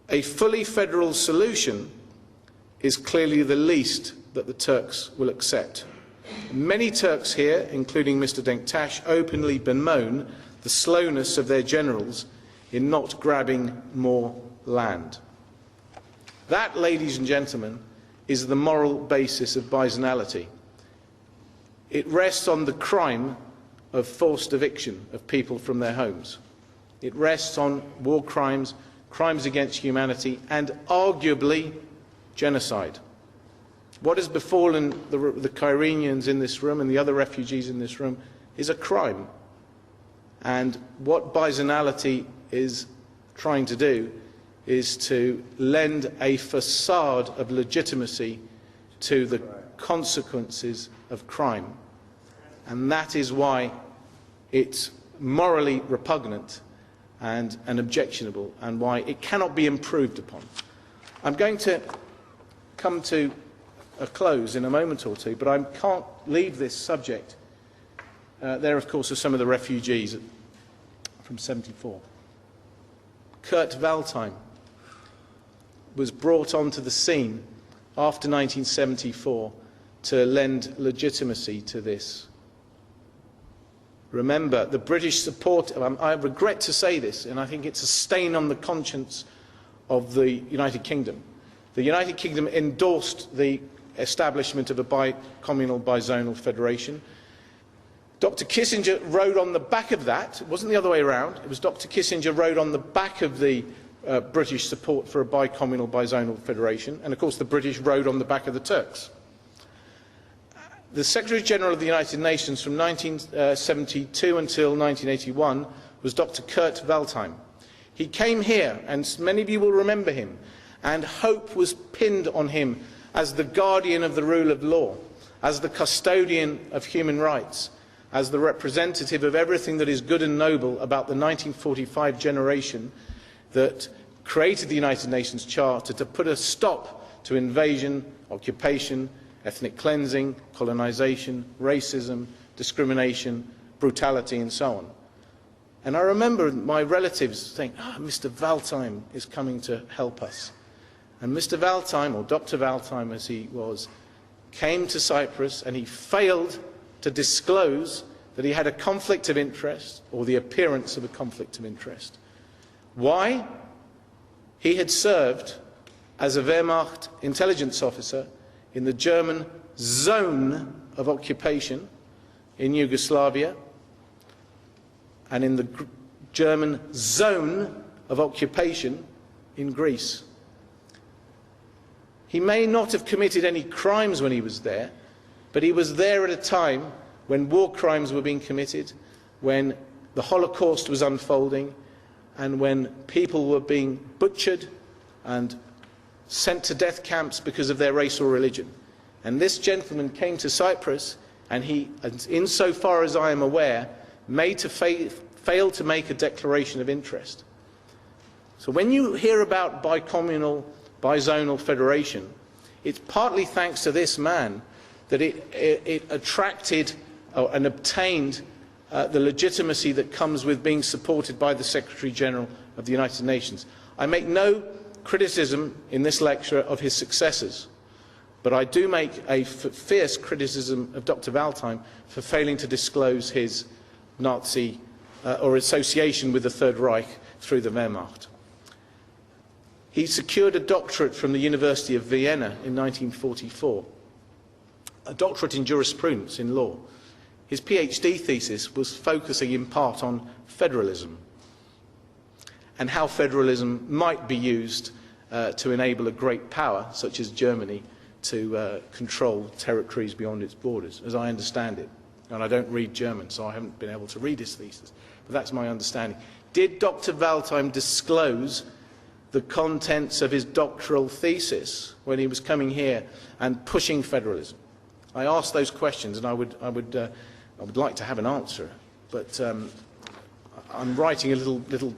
A fully federal solution is clearly the least that the Turks will accept. Many Turks here, including Mr. Denktash, openly bemoan the slowness of their generals in not grabbing more land. That, ladies and gentlemen, is the moral basis of Bi-Zonality. It rests on the crime of forced eviction of people from their homes. It rests on war crimes, crimes against humanity, and arguably genocide. What has befallen the Kyrenians in this room and the other refugees in this room is a crime. And what Bi-Zonality is trying to do is to lend a facade of legitimacy to the consequences of crime. And that is why it's morally repugnant and objectionable, and why it cannot be improved upon. I'm going to come to a close in a moment or two, but I can't leave this subject. There, of course, are some of the refugees from '74. Kurt Waldheim was brought onto the scene after 1974 to lend legitimacy to this. Remember, the British support, I regret to say this, and I think it's a stain on the conscience of the United Kingdom. The United Kingdom endorsed the establishment of a BiCommunal Bizonal Federation. Dr. Kissinger rode on the back of that. It wasn't the other way around. It was Dr. Kissinger rode on the back of the British support for a BiCommunal Bizonal Federation, and of course the British rode on the back of the Turks. The Secretary-General of the United Nations from 1972 until 1981 was Dr. Kurt Waldheim. He came here, and many of you will remember him, and hope was pinned on him as the guardian of the rule of law, as the custodian of human rights, as the representative of everything that is good and noble about the 1945 generation that created the United Nations Charter to put a stop to invasion, occupation, ethnic cleansing, colonisation, racism, discrimination, brutality and so on. And I remember my relatives saying, Mr. Waldheim is coming to help us. And Mr. Waldheim, or Dr. Waldheim as he was, came to Cyprus and he failed to disclose that he had a conflict of interest, or the appearance of a conflict of interest. Why? He had served as a Wehrmacht intelligence officer in the German zone of occupation in Yugoslavia and in the German zone of occupation in Greece. He may not have committed any crimes when he was there, but he was there at a time when war crimes were being committed, when the Holocaust was unfolding, and when people were being butchered and sent to death camps because of their race or religion. And this gentleman came to Cyprus, and he, insofar as I am aware, failed to make a declaration of interest. So when you hear about BiCommunal, Bi-Zonal Federation, it's partly thanks to this man that it attracted and obtained the legitimacy that comes with being supported by the Secretary General of the United Nations. I make no criticism in this lecture of his successors, but I do make a fierce criticism of Dr. Waldheim for failing to disclose his Nazi or association with the Third Reich through the Wehrmacht. He secured a doctorate from the University of Vienna in 1944, a doctorate in jurisprudence in law. His PhD thesis was focusing in part on federalism and how federalism might be used to enable a great power, such as Germany, to control territories beyond its borders, as I understand it. And I don't read German, so I haven't been able to read his thesis, but that's my understanding. Did Dr. Waldheim disclose the contents of his doctoral thesis when he was coming here and pushing federalism? I asked those questions, and I would like to have an answer, but I'm writing a little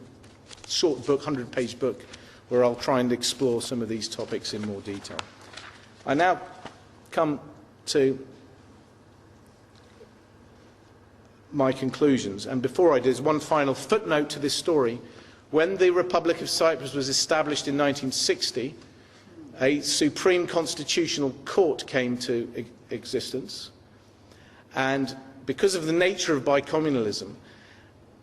short book, 100-page book, where I'll try and explore some of these topics in more detail. I now come to my conclusions, and before I do, there's one final footnote to this story. When the Republic of Cyprus was established in 1960, a Supreme Constitutional Court came to existence, and because of the nature of bicommunalism,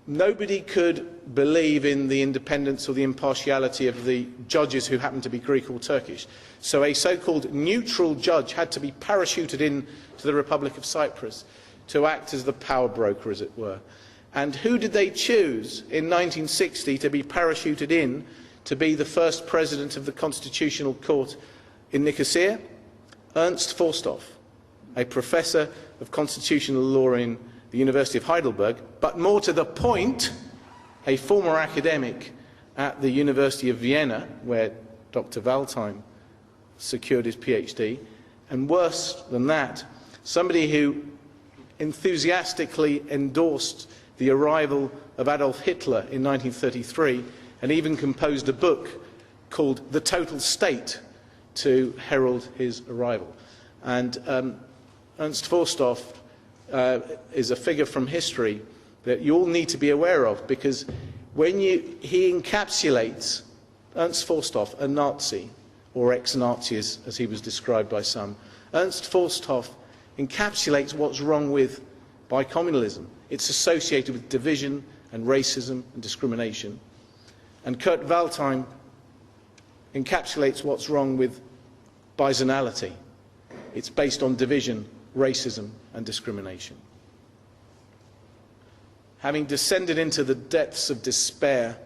nobody could believe in the independence or the impartiality of the judges who happened to be Greek or Turkish. So a so-called neutral judge had to be parachuted in to the Republic of Cyprus to act as the power broker, as it were. And who did they choose in 1960 to be parachuted in to be the first president of the Constitutional Court in Nicosia? Ernst Forsthoff, a professor of constitutional law in the University of Heidelberg, but more to the point, a former academic at the University of Vienna, where Dr. Waldheim secured his PhD, and worse than that, somebody who enthusiastically endorsed the arrival of Adolf Hitler in 1933 and even composed a book called The Total State to herald his arrival. And Ernst Forsthoff is a figure from history that you all need to be aware of, because when he encapsulates, Ernst Forsthoff, a Nazi, or ex-Nazi as he was described by some, Ernst Forsthoff encapsulates what's wrong with bicommunalism. It's associated with division and racism and discrimination. And Kurt Waldheim encapsulates what's wrong with bizonality. It's based on division, racism and discrimination. Having descended into the depths of despair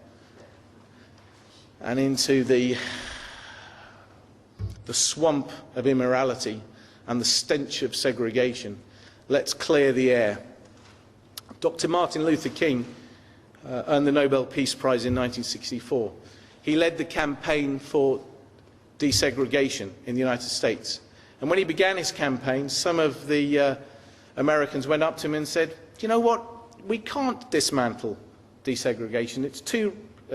and into the swamp of immorality and the stench of segregation, let's clear the air. Dr. Martin Luther King earned the Nobel Peace Prize in 1964. He led the campaign for desegregation in the United States. And when he began his campaign, some of the Americans went up to him and said, "Do you know what? We can't dismantle desegregation.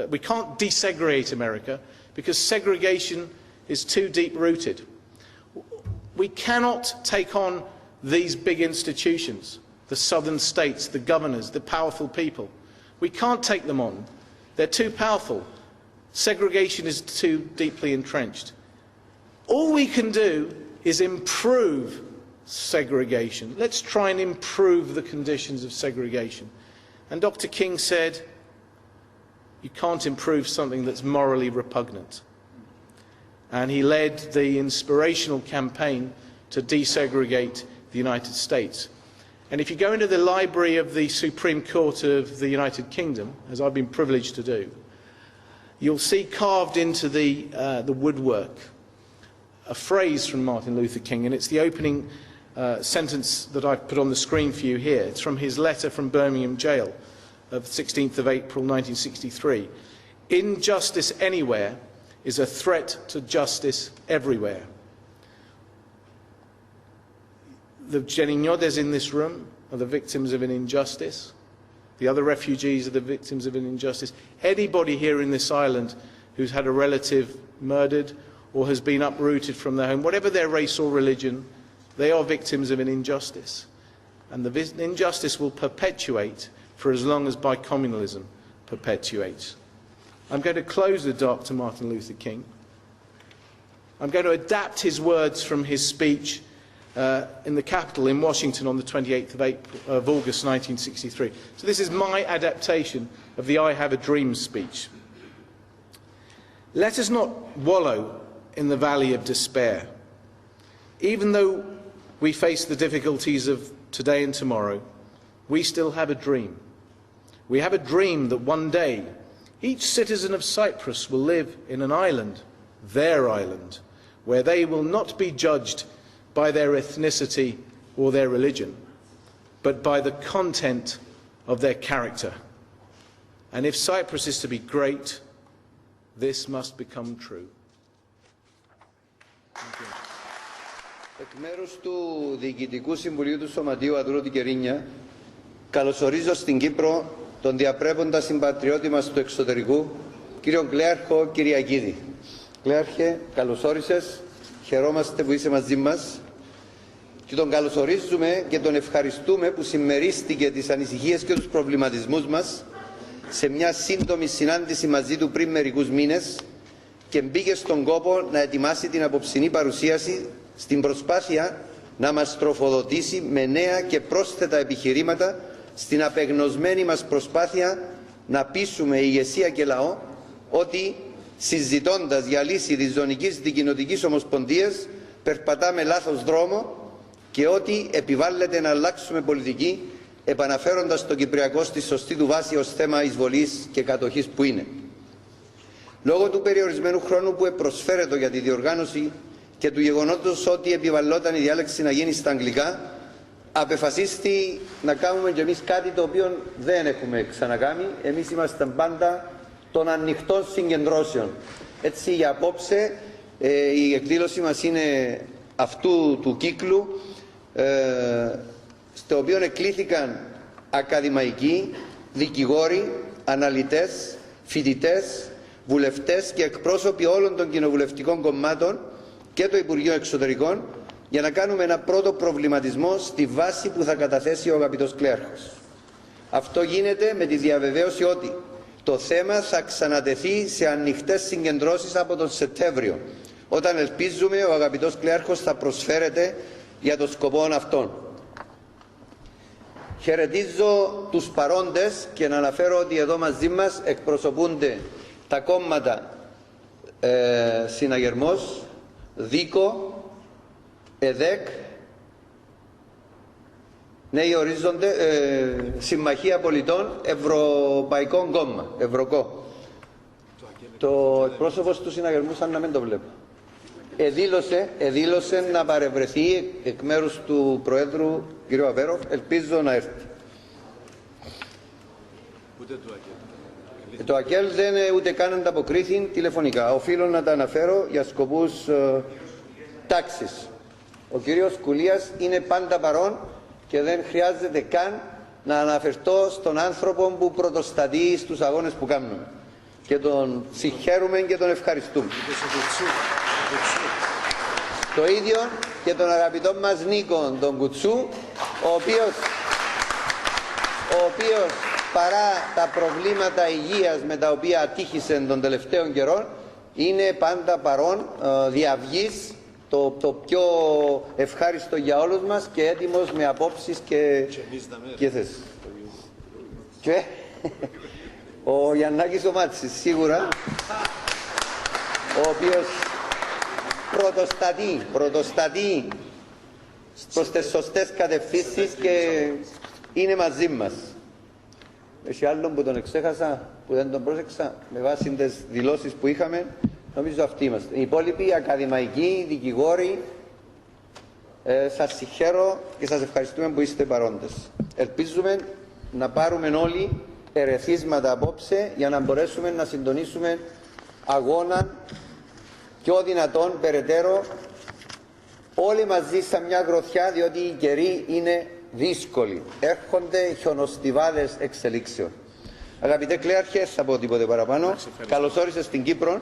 We can't desegregate America because segregation is too deep-rooted. We cannot take on these big institutions, the southern states, the governors, the powerful people. We can't take them on. They're too powerful. Segregation is too deeply entrenched. All we can do is improve segregation. Let's try and improve the conditions of segregation. And Dr. King said, you can't improve something that's morally repugnant. And he led the inspirational campaign to desegregate the United States. And if you go into the library of the Supreme Court of the United Kingdom, as I've been privileged to do, you'll see carved into the woodwork a phrase from Martin Luther King, and it's the opening sentence that I've put on the screen for you here. It's from his letter from Birmingham jail of 16th of April 1963. Injustice anywhere is a threat to justice everywhere. The Geriniodes in this room are the victims of an injustice. The other refugees are the victims of an injustice. Anybody here in this island who's had a relative murdered or has been uprooted from their home, whatever their race or religion, they are victims of an injustice. And the injustice will perpetuate for as long as Bi-Communalism perpetuates. I'm going to close with Dr. Martin Luther King. I'm going to adapt his words from his speech in the Capitol in Washington on the 28th of August 1963. So this is my adaptation of the I Have a Dream speech. Let us not wallow in the valley of despair. Even though we face the difficulties of today and tomorrow, we still have a dream. We have a dream that one day each citizen of Cyprus will live in an island, their island, where they will not be judged by their ethnicity or their religion, but by the content of their character. And if Cyprus is to be great, this must become true. Εκ μέρους του Διοικητικού Συμβουλίου του Σωματείου Αδούλωτη Κερύνεια, καλωσορίζω στην Κύπρο τον διαπρέποντα συμπατριώτη μας του εξωτερικού, κύριο Klearcho Kyriakide. Klearche, καλώς όρισες, χαιρόμαστε που είσαι μαζί μας και τον καλωσορίζουμε και τον ευχαριστούμε που συμμερίστηκε τις ανησυχίες και τους προβληματισμούς μας σε μια σύντομη συνάντηση μαζί του πριν μερικούς μήνες και μπήκε στον κόπο να ετοιμάσει την απόψινή παρουσίαση στην προσπάθεια να μας τροφοδοτήσει με νέα και πρόσθετα επιχειρήματα στην απεγνωσμένη μας προσπάθεια να πείσουμε ηγεσία και λαό ότι συζητώντας για λύση της ζωνικής δικοινοτικής ομοσπονδίας περπατάμε λάθος δρόμο και ότι επιβάλλεται να αλλάξουμε πολιτική επαναφέροντας το Κυπριακό στη σωστή του βάση ως θέμα εισβολής και κατοχής που είναι. Λόγω του περιορισμένου χρόνου που προσφέρεται για τη διοργάνωση και του γεγονότος ότι επιβαλλόταν η διάλεξη να γίνει στα αγγλικά, απεφασίστη να κάνουμε κι εμείς κάτι το οποίο δεν έχουμε ξανακάνει. Εμείς ήμασταν πάντα των ανοιχτών συγκεντρώσεων. Έτσι για απόψε η εκδήλωση μας είναι αυτού του κύκλου, στο οποίο εκλήθηκαν ακαδημαϊκοί, δικηγόροι, αναλυτές, φοιτητές, βουλευτές και εκπρόσωποι όλων των κοινοβουλευτικών κομμάτων και το Υπουργείο Εξωτερικών για να κάνουμε ένα πρώτο προβληματισμό στη βάση που θα καταθέσει ο αγαπητός Klearchos. Αυτό γίνεται με τη διαβεβαίωση ότι το θέμα θα ξανατεθεί σε ανοιχτές συγκεντρώσεις από τον Σεπτέμβριο, όταν ελπίζουμε ο αγαπητός Klearchos θα προσφέρεται για το σκοπό αυτόν. Χαιρετίζω τους παρόντες και να αναφέρω ότι εδώ μαζί μας εκπροσωπούνται τα κόμματα Συναγερμός, ΔΙΚΟ, ΕΔΕΚ, Νέοι Ορίζοντες, Συμμαχία Πολιτών, Ευρωπαϊκό Κόμμα, Ευρωκό. Το εκπρόσωπος του Συναγερμού, σαν να μην το βλέπω, εδήλωσε να παρευρεθεί εκ μέρους του Προέδρου κ. Αβέροφ. Ελπίζω να έρθει. Το ΑΚΕΛ δεν ούτε καν ανταποκρίθη τηλεφωνικά. Οφείλω να τα αναφέρω για σκοπούς τάξης. Ο κύριος Κουλίας είναι πάντα παρόν και δεν χρειάζεται καν να αναφερθώ στον άνθρωπο που πρωτοστατεί στους αγώνες που κάνουμε. Και τον συγχαίρουμε και τον ευχαριστούμε. Το ίδιο και τον αγαπητό μας Νίκο, τον Κουτσού, ο οποίος παρά τα προβλήματα υγείας με τα οποία ατύχησε τον τελευταίο καιρό, είναι πάντα παρόν, διαυγής, το πιο ευχάριστο για όλους μας και έτοιμος με απόψεις και θέσεις. Και ο Γιαννάκης ο Μάτσης, σίγουρα, ο οποίος πρωτοστατεί προς τις σωστές κατευθύνσεις και είναι μαζί μας. Έχει άλλον που τον εξέχασα, που δεν τον πρόσεξα, με βάση τις δηλώσεις που είχαμε, νομίζω αυτοί είμαστε. Οι υπόλοιποι ακαδημαϊκοί, δικηγόροι, σας συγχαίρω και σας ευχαριστούμε που είστε παρόντες. Ελπίζουμε να πάρουμε όλοι ερεθίσματα απόψε για να μπορέσουμε να συντονίσουμε αγώνα πιο δυνατόν περαιτέρω όλοι μαζί σαν μια γροθιά, διότι οι καιροί είναι δύσκολοι. Έρχονται χιονοστιβάδες εξελίξεων. Αγαπητέ Κλέαρχε, θα πω τίποτε παραπάνω. Καλώς όρισες στην Κύπρο.